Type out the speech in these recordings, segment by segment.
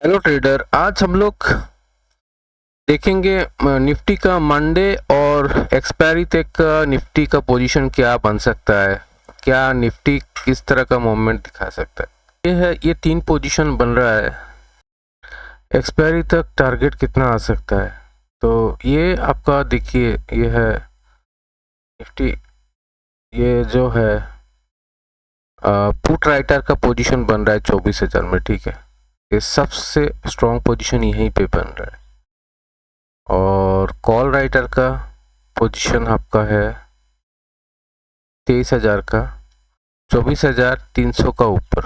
Hello trader, आज हम लोग देखेंगे निफ्टी का मंडे और एक्सपायरी तक का निफ्टी का पोजीशन क्या बन सकता है। क्या निफ्टी किस तरह का मूवमेंट दिखा सकता है। ये तीन पोजीशन बन रहा है। एक्सपायरी तक टारगेट कितना आ सकता है। तो ये आपका देखिए, ये है निफ्टी। ये जो है पुट राइटर का पोजीशन बन रहा है 24,000 में। ठीक है, ये सबसे स्ट्रॉन्ग पोजीशन यहीं पे बन रहा है। और कॉल राइटर का पोजीशन आपका है 23,000 का, 24,300 का ऊपर।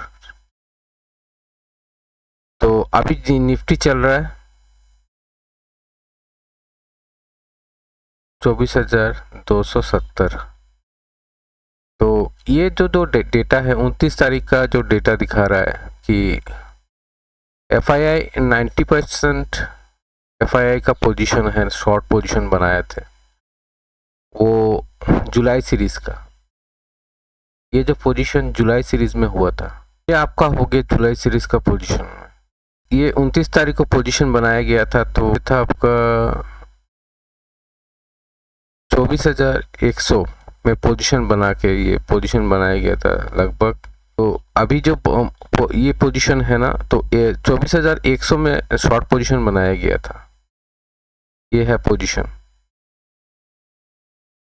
तो अभी निफ्टी चल रहा है 24,270। तो ये जो डेटा है 29 तारीख का, जो डेटा दिखा रहा है कि FII 90% FII का पोजीशन है, शॉर्ट पोजीशन बनाए थे वो जुलाई सीरीज का। ये जो पोजीशन जुलाई सीरीज में हुआ था, ये आपका हो गया जुलाई सीरीज का पोजीशन में। ये 29 तारीख को पोजीशन बनाया गया था, तो ये था आपका 24,100 में पोजीशन बना के ये पोजीशन बनाया गया था लगभग। तो अभी जो ये पोजीशन है ना, तो ये 24,100 में शॉर्ट पोजीशन बनाया गया था। ये है पोजीशन।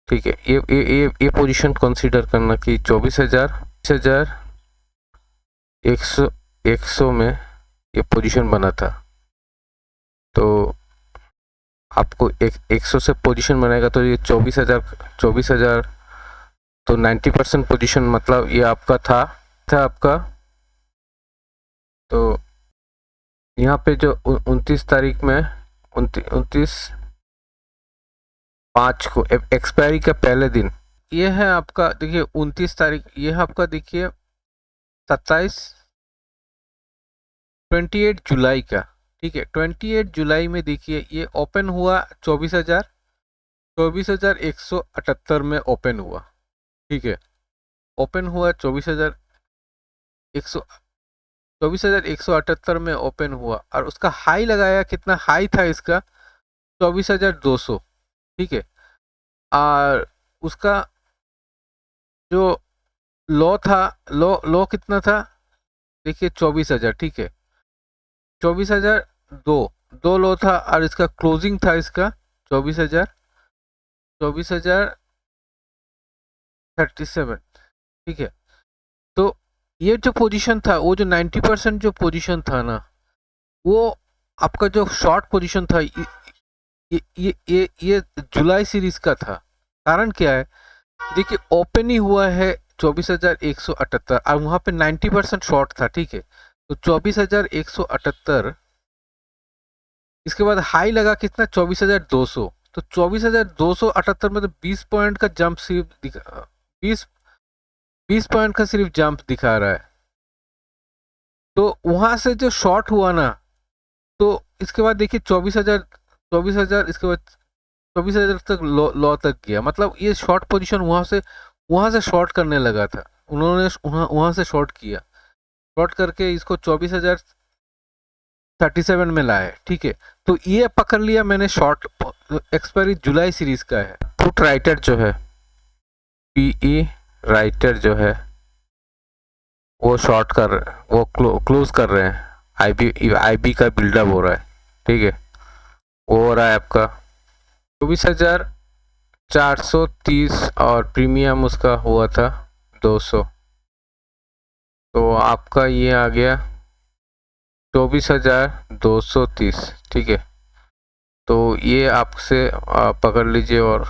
ठीक है, ये पोजीशन कंसीडर करना कि 24,100 में ये पोजीशन बना था। तो आपको 100 से पोजीशन बनाएगा तो ये 24,000 तो 90% पोजीशन, मतलब ये आपका था आपका। तो यहाँ पे जो 29 तारीख में 29/5 को एक्सपायरी का पहले दिन, ये है आपका। देखिए 29 तारीख, ये है आपका। देखिए 28 जुलाई का। ठीक है, 28 जुलाई में देखिए ये ओपन हुआ 24,178 में ओपन हुआ। ठीक है, ओपन हुआ 24,178 में ओपन हुआ, और उसका हाई लगाया, कितना हाई था इसका 24,200। ठीक है, और उसका जो लो था, लो कितना था, देखिए 24,000। ठीक है, 24,002 लो था, और इसका क्लोजिंग था इसका 24,037। ठीक है, तो ये जो पोजीशन था, वो जो 90% जो पोजीशन था ना, वो आपका जो शॉर्ट पोजीशन था, ये जुलाई सीरीज का था। कारण क्या है, देखिए ओपन ही हुआ है 24,178, और वहां पे 90% शॉर्ट था। ठीक है, तो 24,178, इसके बाद हाई लगा कितना 24,200। तो 24,278 में तो 20 पॉइंट का जंप सिर्फ 20 पॉइंट का सिर्फ जंप दिखा रहा है। तो वहां से जो शॉर्ट हुआ ना, तो इसके बाद देखिए 24,000 इसके बाद 24,000 तक लो तक गया। मतलब ये शॉर्ट पोजीशन वहां से शॉर्ट करने लगा था। उन्होंने वहां से शॉर्ट किया, शॉर्ट करके इसको 24,037 में लाए। ठीक है, तो ये पकड़ लिया मैंने शॉर्ट। एक्सपायरी जुलाई सीरीज का है। पुट राइटर जो है, PE राइटर जो है, वो शॉर्ट कर, वो क्लोज कर रहे हैं। IB का बिल्डअप हो रहा है। ठीक है, वो हो रहा है आपका 24,430, और प्रीमियम उसका हुआ था 200। तो आपका ये आ गया 24,230। ठीक है, तो ये आपसे पकड़ लीजिए, और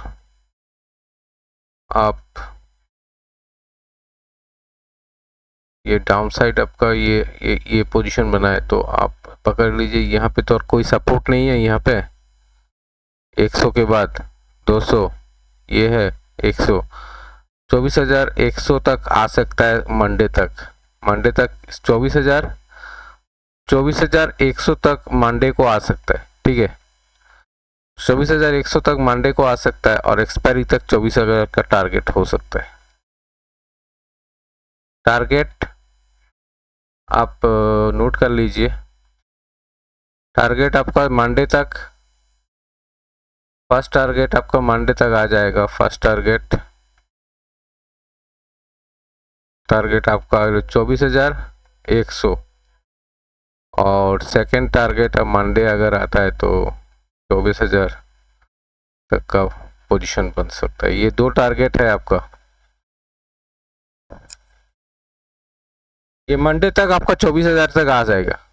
आप ये डाउन साइड आपका ये पोजीशन बना है, तो आप पकड़ लीजिए। यहाँ पे तो और कोई सपोर्ट नहीं है। यहाँ पे 100 के बाद 200, ये है 100। 24,100 तक आ सकता है मंडे तक। 24,100 तक मंडे को आ सकता है। ठीक है, 24,100 तक मंडे को आ सकता है, और एक्सपायरी तक 24,000 का टारगेट हो सकता है। टारगेट आप नोट कर लीजिए। टारगेट आपका मंडे तक, फर्स्ट टारगेट आपका मंडे तक आ जाएगा। फर्स्ट टारगेट आपका 24,100 और सेकंड टारगेट अब मंडे अगर आता है तो 24,000 तक का पोजीशन बन सकता है। ये 2 टारगेट है आपका। ये मंडे तक आपका 24,000 तक आ जाएगा।